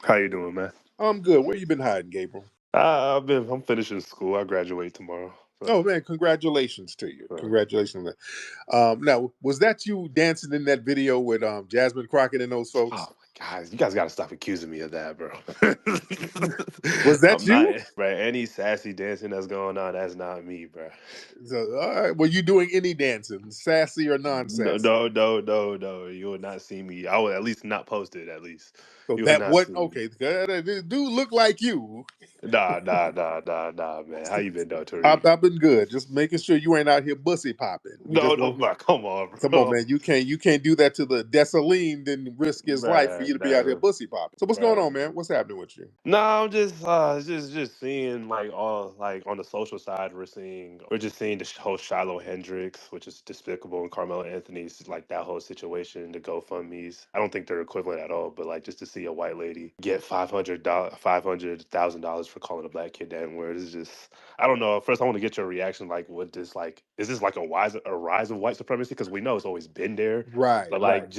How you doing, man? I'm good. Where you been hiding, Gabriel? I'm finishing school. I graduate tomorrow. So, Oh man, congratulations to you. uh, Congratulations on that. Now, was that you dancing in that video with Jasmine Crockett and those oh folks? my guys, you guys gotta stop accusing me of that, bro. Was that I'm not, you? bro. Any sassy dancing that's going on, that's not me, bro. So, all right. Were you doing any dancing, sassy or No, non-sassy? no, no, no, no. You will not see me. I will at least not post it. At least So you will that not what? see me. Okay, that dude look like you. Nah, man. How you been, though, I've, Tariq? I've been good. Just making sure you ain't out here bussy popping. We No, just no, want. bro. Come on, Come on, bro. man. You can't do that to the Desaline, then risk his life for you Man, to be out here no, bussy popping. So what's going on, bro. man? What's happening with you? No, I'm just seeing like all like on the social side we're just seeing the whole Shiloh Hendrix, which is despicable, and Carmelo Anthony's like that whole situation, the GoFundmes. I don't think they're equivalent at all, but like just to see a white lady get $500,000 for calling a black kid the N-word is just I don't know. First, I want to get your reaction. Like, what this like? Is this like a rise of white supremacy? Because we know it's always been there, Right, but right.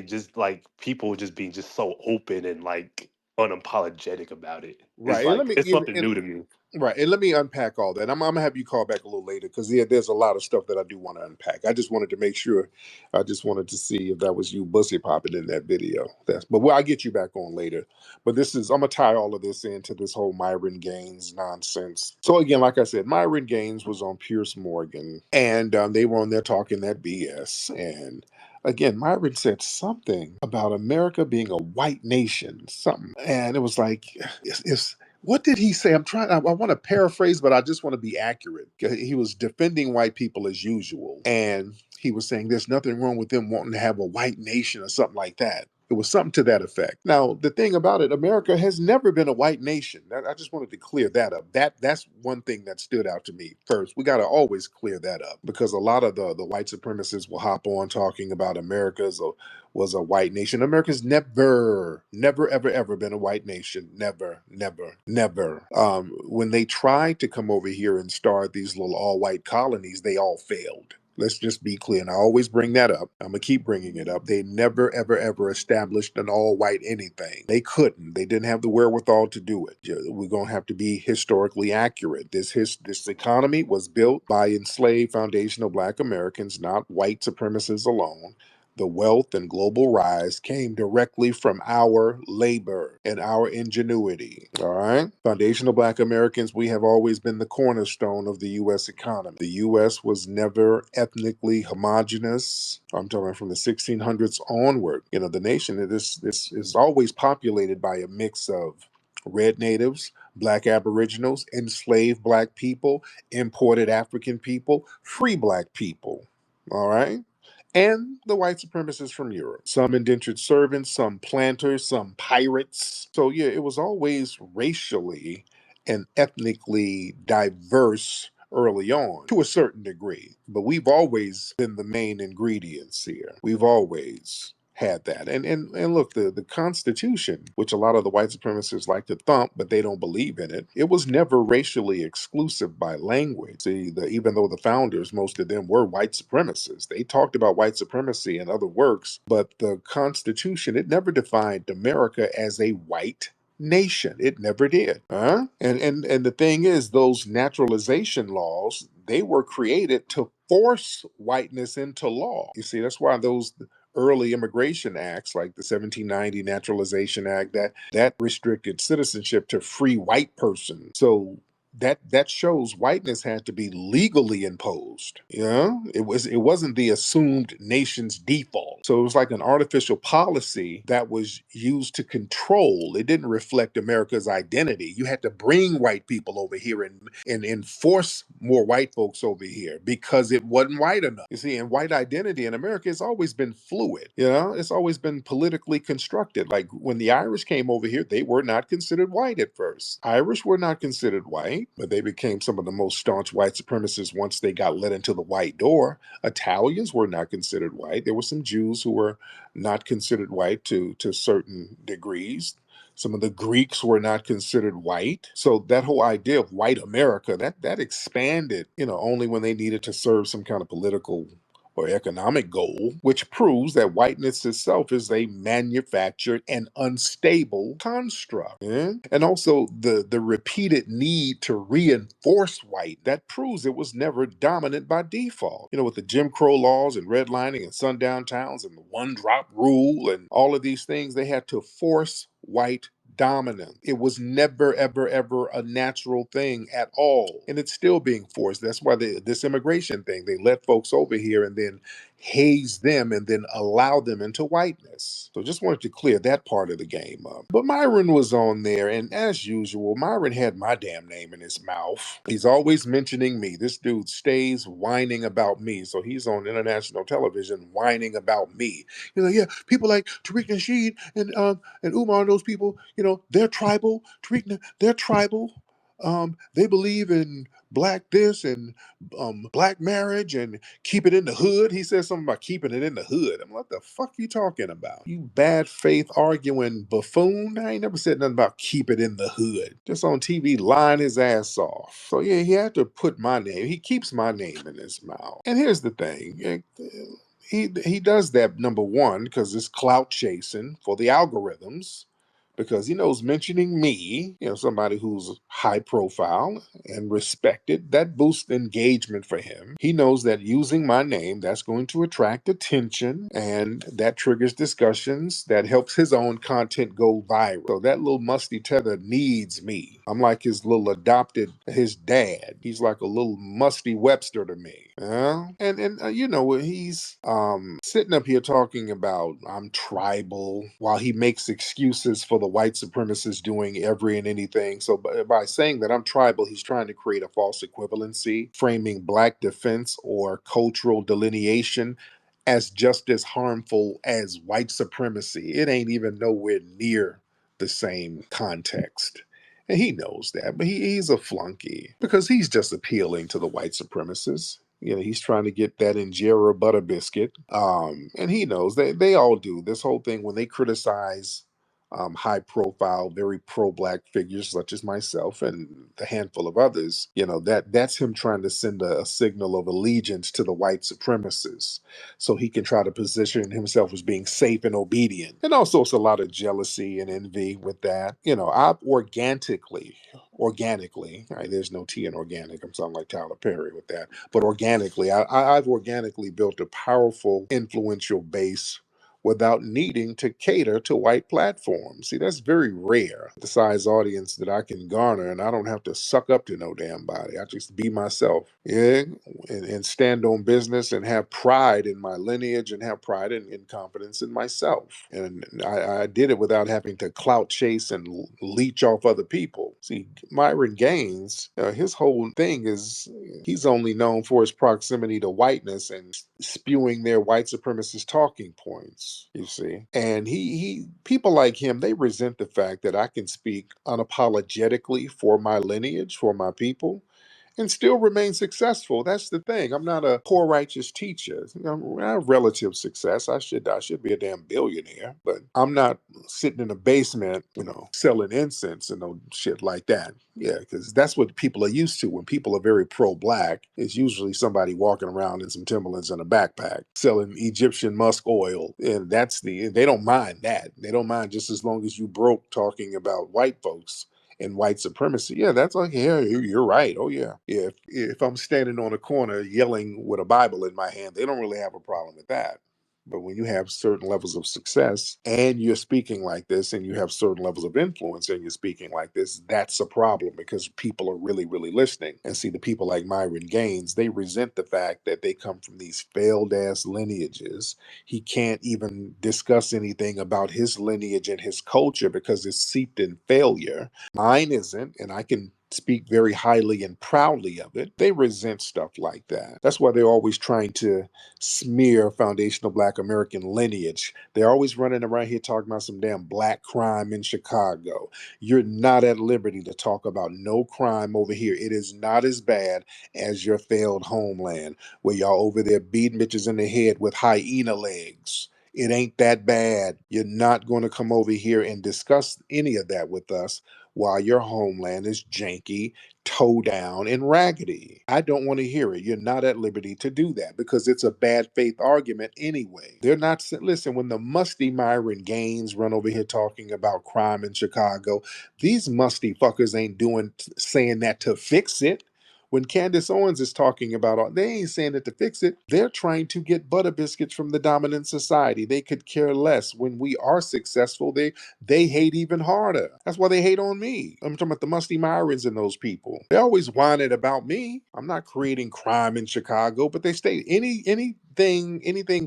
just like people just being just so open and like unapologetic about it. It's Right. And let like me it's something new to me. right. And let me unpack all that. I'm gonna have you call back a little later because there's a lot of stuff that I do want to unpack. I just wanted to make sure. I just wanted to see if that was you bussy popping in that video. But I'll get you back on later. But I'm gonna tie all of this into this whole Myron Gaines nonsense. So again, like I said, Myron Gaines was on Pierce Morgan, and they were on there talking that BS. And again, Myron said something about America being a white nation, something, and it was like, it's what did he say? I want to paraphrase, but I just want to be accurate. He was defending white people as usual. And he was saying there's nothing wrong with them wanting to have a white nation or something like that. It was something to that effect. Now, the thing about it, America has never been a white nation. I just wanted to clear that up. That's one thing that stood out to me first. We got to always clear that up because a lot of the white supremacists will hop on talking about America's was a white nation. America's never, ever been a white nation. Never. When they tried to come over here and start these little all white colonies, they all failed. Let's just be clear. And I always bring that up. I'm going to keep bringing it up. They never, ever established an all white anything. They couldn't. They didn't have the wherewithal to do it. We're going to have to be historically accurate. This economy was built by enslaved foundational Black Americans, not white supremacists alone. The wealth and global rise came directly from our labor and our ingenuity. All right. Foundational Black Americans, we have always been the cornerstone of the U.S. economy. The U.S. was never ethnically homogenous. I'm talking from the 1600s onward. The nation this is always populated by a mix of red natives, Black aboriginals, enslaved Black people, imported African people, free Black people. All right, and the white supremacists from Europe. Some indentured servants, some planters, some pirates. So, yeah, it was always racially and ethnically diverse early on to a certain degree. But we've always been the main ingredients here. We've always had that. And look, the Constitution, which a lot of the white supremacists like to thump, but they don't believe in it, it was never racially exclusive by language. See, even though the founders, most of them were white supremacists, they talked about white supremacy in other works, but the Constitution, it never defined America as a white nation. It never did. Huh? And the thing is, those naturalization laws, they were created to force whiteness into law. You see, that's why those early immigration acts like the 1790 Naturalization Act that restricted citizenship to free white persons. So that shows whiteness had to be legally imposed. It wasn't the assumed nation's default. So it was like an artificial policy that was used to control. It didn't reflect America's identity. You had to bring white people over here and enforce more white folks over here because it wasn't white enough. You see, and white identity in America has always been fluid. It's always been politically constructed. Like when the Irish came over here, they were not considered white at first. Irish were not considered white, but they became some of the most staunch white supremacists once they got let into the white door. Italians were not considered white. There were some Jews who were not considered white to certain degrees. Some of the Greeks were not considered white. So that whole idea of white America, that expanded, only when they needed to serve some kind of political or economic goal, which proves that whiteness itself is a manufactured and unstable construct. Yeah? And also the repeated need to reinforce white, that proves it was never dominant by default. With the Jim Crow laws and redlining and sundown towns and the one drop rule and all of these things, they had to force white dominant. It was never, ever, ever a natural thing at all. And it's still being forced. That's why this immigration thing, they let folks over here and then haze them and then allow them into whiteness. So just wanted to clear that part of the game up. But Myron was on there, and as usual, Myron had my damn name in his mouth. He's always mentioning me. This dude stays whining about me. So he's on international television whining about me. He's like, yeah, people like Tariq Nasheed and Umar and those people, they're tribal. Tariq, they're tribal. They believe in black this and black marriage and keep it in the hood. He says something about keeping it in the hood. I'm like, what the fuck you talking about? You bad faith arguing buffoon. I ain't never said nothing about keep it in the hood. Just on TV lying his ass off. So yeah, he had to put my name. He keeps my name in his mouth. And here's the thing. He does that, number one, because it's clout chasing for the algorithms, because he knows mentioning me, somebody who's high profile and respected, that boosts engagement for him. He knows that using my name, that's going to attract attention, and that triggers discussions that helps his own content go viral. So that little musty tether needs me. I'm like his dad. He's like a little musty Webster to me. He's sitting up here talking about I'm tribal while he makes excuses for the white supremacists doing every and anything. So by saying that I'm tribal, he's trying to create a false equivalency, framing black defense or cultural delineation as just as harmful as white supremacy. It ain't even nowhere near the same context. And he knows that, but he's a flunky because he's just appealing to the white supremacists. He's trying to get that injera butter biscuit. And he knows they all do this whole thing when they criticize high profile, very pro black figures such as myself and the handful of others. That's him trying to send a signal of allegiance to the white supremacists so he can try to position himself as being safe and obedient. And also it's a lot of jealousy and envy with that. I've organically, right, there's no T in organic. I'm sounding like Tyler Perry with that. But organically, I've organically built a powerful, influential base without needing to cater to white platforms. See, that's very rare, the size audience that I can garner, and I don't have to suck up to no damn body. I just be myself, yeah, and stand on business and have pride in my lineage and have pride and confidence in myself. And I did it without having to clout chase and leech off other people. See, Myron Gaines, his whole thing is he's only known for his proximity to whiteness and spewing their white supremacist talking points, you see. And he people like him, they resent the fact that I can speak unapologetically for my lineage, for my people, and still remain successful. That's the thing. I'm not a poor righteous teacher. I have relative success. I should be a damn billionaire, but I'm not sitting in a basement, selling incense and no shit like that. Yeah, because that's what people are used to. When people are very pro-black, it's usually somebody walking around in some Timberlands and a backpack selling Egyptian musk oil, and they don't mind that. They don't mind just as long as you broke talking about white folks and white supremacy. Yeah, that's like, yeah, you're right. Oh yeah. If I'm standing on a corner yelling with a Bible in my hand, they don't really have a problem with that. But when you have certain levels of success and you're speaking like this and you have certain levels of influence and you're speaking like this, that's a problem because people are really, really listening. And see, the people like Myron Gaines, they resent the fact that they come from these failed ass lineages. He can't even discuss anything about his lineage and his culture because it's seeped in failure. Mine isn't, and I can speak very highly and proudly of it. They resent stuff like that. That's why they're always trying to smear foundational Black American lineage. They're always running around here talking about some damn black crime in Chicago. You're not at liberty to talk about no crime over here. It is not as bad as your failed homeland, where y'all over there beating bitches in the head with hyena legs. It ain't that bad. You're not going to come over here and discuss any of that with us while your homeland is janky, toe down, and raggedy. I don't want to hear it. You're not at liberty to do that because it's a bad faith argument anyway. They're not, listen, when the musty Myron Gaines run over here talking about crime in Chicago, these musty fuckers ain't saying that to fix it. When Candace Owens is talking about they ain't saying it to fix it. They're trying to get butter biscuits from the dominant society. They could care less. When we are successful, they hate even harder. That's why they hate on me. I'm talking about the musty Myrons and those people. They always whining about me. I'm not creating crime in Chicago, but they state anything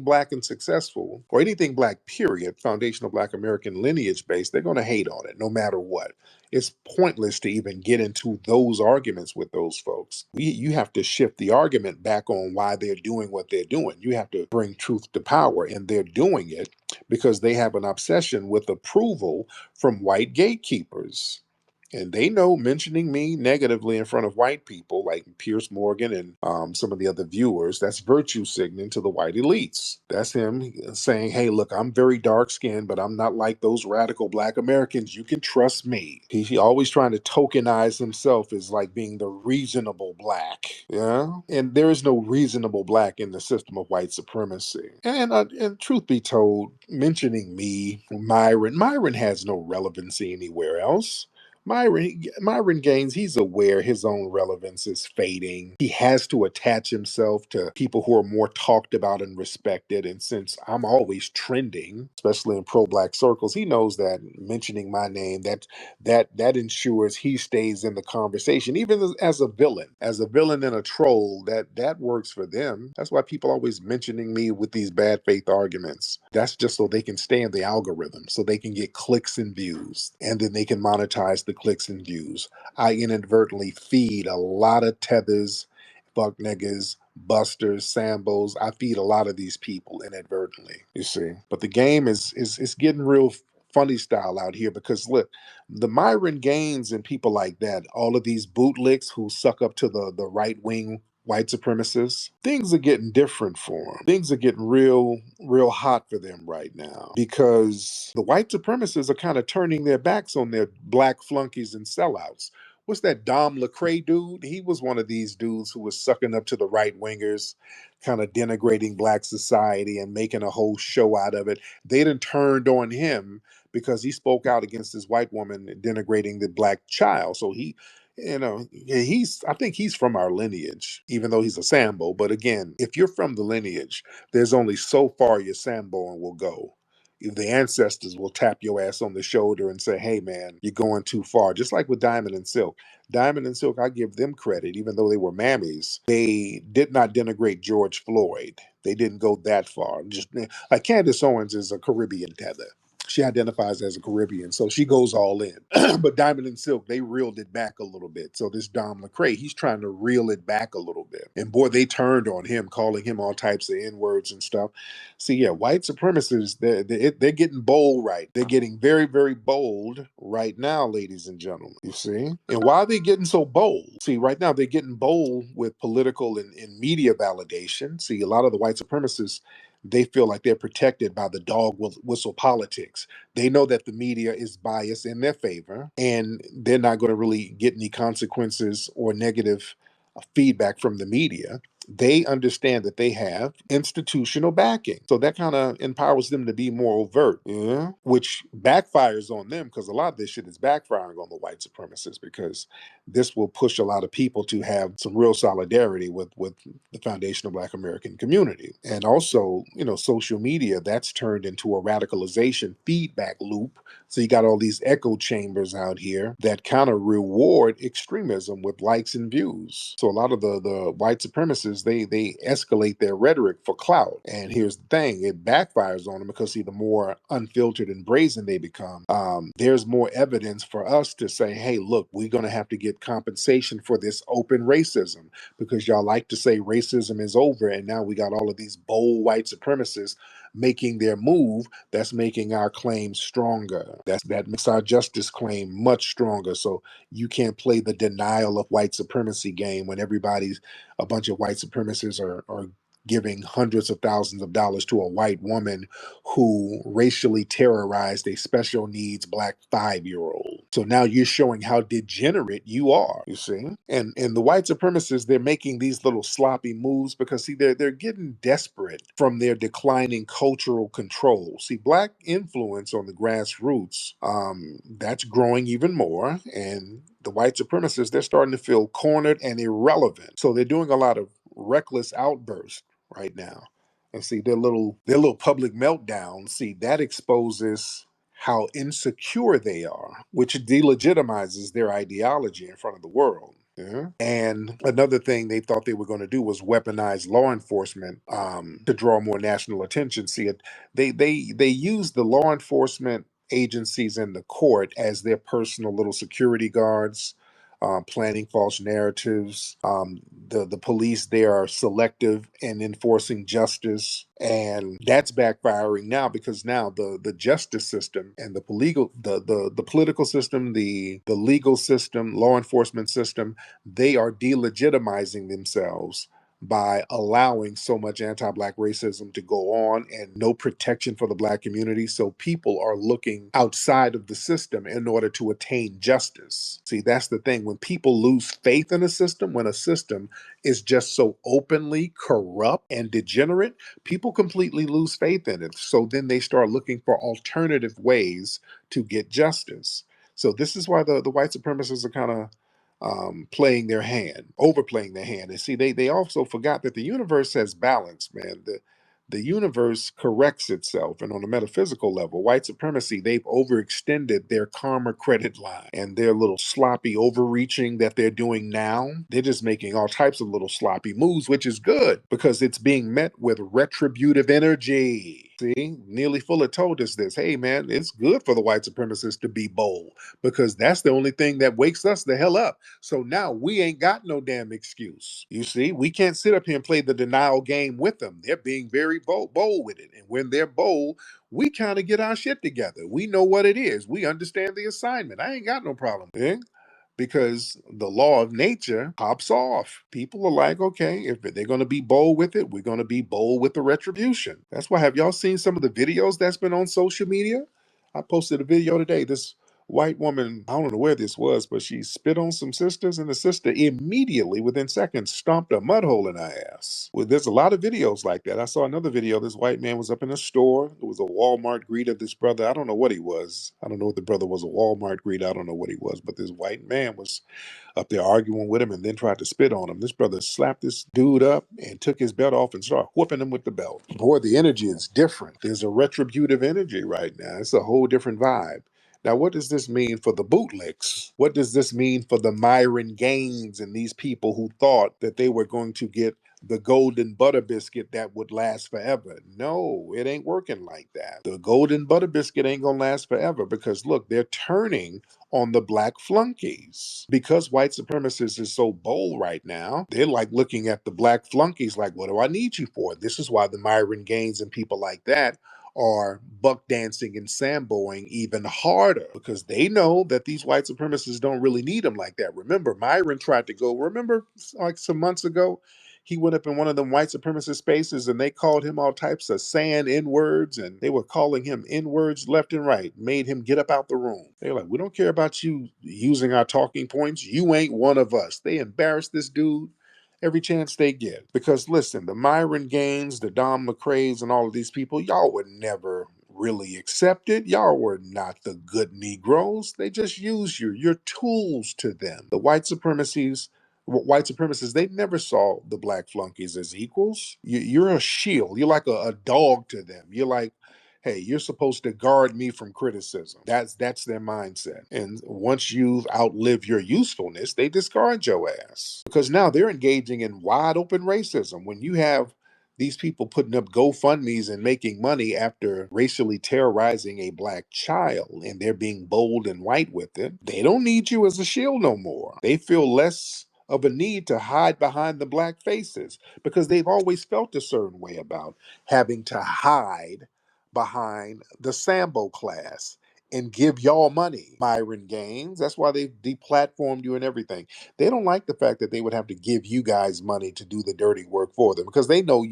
black and successful, or anything black, period, foundational black American lineage based, they're gonna hate on it no matter what. It's pointless to even get into those arguments with those folks. You have to shift the argument back on why they're doing what they're doing. You have to bring truth to power, and they're doing it because they have an obsession with approval from white gatekeepers. And they know mentioning me negatively in front of white people like Pierce Morgan and some of the other viewers, that's virtue signaling to the white elites. That's him saying, hey, look, I'm very dark skinned, but I'm not like those radical black Americans. You can trust me. He always trying to tokenize himself as like being the reasonable black. Yeah. And there is no reasonable black in the system of white supremacy. And truth be told, mentioning me, Myron has no relevancy anywhere else. Myron Gaines, he's aware his own relevance is fading. He has to attach himself to people who are more talked about and respected. And since I'm always trending, especially in pro-black circles, he knows that mentioning my name, that ensures he stays in the conversation, even as a villain and a troll. That works for them. That's why people always mentioning me with these bad faith arguments. That's just so they can stay in the algorithm, so they can get clicks and views, and then they can monetize the clicks and views. I inadvertently feed a lot of tethers, fuck niggas, busters, sambos. I feed a lot of these people inadvertently, you see. But the game is getting real funny style out here, because look, the Myron Gaines and people like that, all of these bootlicks who suck up to the right wing white supremacists, things are getting different for them. Things are getting real hot for them right now, because the white supremacists are kind of turning their backs on their black flunkies and sellouts. What's that Dom Lecrae dude? He was one of these dudes who was sucking up to the right wingers, kind of denigrating black society and making a whole show out of it. They done turned on him because he spoke out against this white woman denigrating the black child. So I think he's from our lineage, even though he's a Sambo. But again, if you're from the lineage, there's only so far your Samboing will go. If the ancestors will tap your ass on the shoulder and say, hey man, you're going too far. Just like with Diamond and Silk. Diamond and Silk, I give them credit, even though they were mammies. They did not denigrate George Floyd. They didn't go that far. Just like Candace Owens is a Caribbean tether. She identifies as a Caribbean, so she goes all in. But Diamond and Silk, they reeled it back a little bit. So this Dom Lecrae, he's trying to reel it back a little bit. And boy, they turned on him, calling him all types of N-words and stuff. See, yeah, white supremacists, they're getting bold right. They're getting very, very bold right now, ladies and gentlemen. You see? And why are they getting so bold? See, right now, they're getting bold with political and media validation. See, a lot of the white supremacists, they feel like they're protected by the dog whistle politics. They know that the media is biased in their favor, and they're not going to really get any consequences or negative feedback from the media. They understand that they have institutional backing. So that kind of empowers them to be more overt, yeah, which backfires on them, because a lot of this shit is backfiring on the white supremacists, because this will push a lot of people to have some real solidarity with the foundational Black American community. And also, social media, that's turned into a radicalization feedback loop. So you got all these echo chambers out here that kind of reward extremism with likes and views. So a lot of the white supremacists, they escalate their rhetoric for clout. And here's the thing, it backfires on them, because see, the more unfiltered and brazen they become, there's more evidence for us to say, hey, look, we're going to have to get compensation for this open racism, because y'all like to say racism is over, and now we got all of these bold white supremacists making their move. That's making our claim stronger. That makes our justice claim much stronger. So you can't play the denial of white supremacy game when a bunch of white supremacists are giving hundreds of thousands of dollars to a white woman who racially terrorized a special needs Black 5-year-old. So now you're showing how degenerate you are, you see? And the white supremacists, they're making these little sloppy moves because see, they're getting desperate from their declining cultural control. See, black influence on the grassroots, that's growing even more. And the white supremacists, they're starting to feel cornered and irrelevant. So they're doing a lot of reckless outbursts right now. And see, their little public meltdown, see, that exposes how insecure they are, which delegitimizes their ideology in front of the world. Yeah. And another thing they thought they were going to do was weaponize law enforcement to draw more national attention. See, they use the law enforcement agencies in the court as their personal little security guards, planting false narratives. The police, they are selective in enforcing justice, and that's backfiring now because now the justice system and the political system, the legal system, law enforcement system, they are delegitimizing themselves by allowing so much anti-black racism to go on and no protection for the black community. So people are looking outside of the system in order to attain justice. See, that's the thing. When people lose faith in a system, when a system is just so openly corrupt and degenerate, people completely lose faith in it. So then they start looking for alternative ways to get justice. So this is why the white supremacists are kind of playing their hand, overplaying their hand. And see, they also forgot that the universe has balance, man. The universe corrects itself. And on a metaphysical level, white supremacy, they've overextended their karma credit line and their little sloppy overreaching that they're doing now. They're just making all types of little sloppy moves, which is good because it's being met with retributive energy. See, Neely Fuller told us this. Hey, man, it's good for the white supremacists to be bold because that's the only thing that wakes us the hell up. So now we ain't got no damn excuse. You see, we can't sit up here and play the denial game with them. They're being very bold with it. And when they're bold, we kind of get our shit together. We know what it is. We understand the assignment. I ain't got no problem. Eh? Because the law of nature pops off. People are like, okay, if they're going to be bold with it, we're going to be bold with the retribution. That's why, have y'all seen some of the videos that's been on social media? I posted a video today. This white woman, I don't know where this was, but she spit on some sisters, and the sister immediately, within seconds, stomped a mud hole in her ass. Well, there's a lot of videos like that. I saw another video. This white man was up in a store. It was a Walmart greet of this brother. I don't know what he was. I don't know if the brother was a Walmart greet. I don't know what he was, but this white man was up there arguing with him and then tried to spit on him. This brother slapped this dude up and took his belt off and started whooping him with the belt. Boy, the energy is different. There's a retributive energy right now. It's a whole different vibe. Now, what does this mean for the bootlicks? What does this mean for the Myron Gaines and these people who thought that they were going to get the golden butter biscuit that would last forever? No, it ain't working like that. The golden butter biscuit ain't gonna last forever because look, they're turning on the black flunkies. Because white supremacists is so bold right now, they're like looking at the black flunkies like, what do I need you for? This is why the Myron Gaines and people like that are buck dancing and samboing even harder because they know that these white supremacists don't really need them like that. Remember, Myron tried to go, remember like some months ago, he went up in one of them white supremacist spaces and they called him all types of saying N-words and they were calling him N-words left and right, made him get up out the room. They're like, we don't care about you using our talking points. You ain't one of us. They embarrassed this dude every chance they get. Because listen, the Myron Gaines, the Don McCraes, and all of these people, y'all were never really accepted. Y'all were not the good Negroes. They just use you. You're tools to them. The white supremacists, they never saw the black flunkies as equals. You're a shield. You're like a dog to them. You're like, hey, you're supposed to guard me from criticism. That's their mindset. And once you've outlived your usefulness, they discard your ass. Because now they're engaging in wide open racism. When you have these people putting up GoFundMe's and making money after racially terrorizing a black child and they're being bold and white with it, they don't need you as a shield no more. They feel less of a need to hide behind the black faces because they've always felt a certain way about having to hide behind the Sambo class. and give y'all money, Myron Gaines. That's why they deplatformed you and everything. They don't like the fact that they would have to give you guys money to do the dirty work for them because they know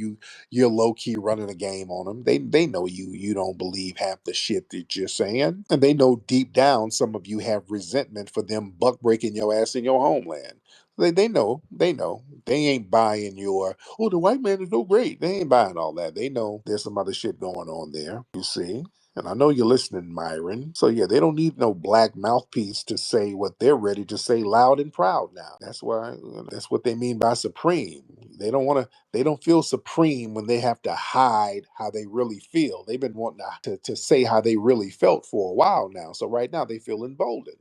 you're low key running a game on them. They know you don't believe half the shit that you're saying, and they know deep down some of you have resentment for them buck breaking your ass in your homeland. They know they ain't buying your, oh, the white man is so great. They ain't buying all that. They know there's some other shit going on there. You see. And I know you're listening, Myron. So yeah, they don't need no black mouthpiece to say what they're ready to say loud and proud now. That's why that's what they mean by supreme. They don't want to they don't feel supreme when they have to hide how they really feel. They've been wanting to say how they really felt for a while now. So right now they feel emboldened,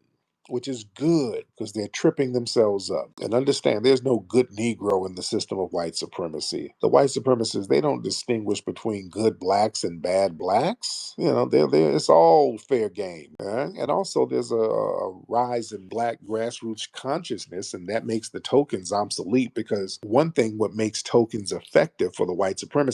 which is good because they're tripping themselves up. And understand there's no good Negro in the system of white supremacy. The white supremacists, they don't distinguish between good blacks and bad blacks. You know, it's all fair game. And also there's a rise in black grassroots consciousness, and that makes the tokens obsolete because one thing what makes tokens effective for the white supremacists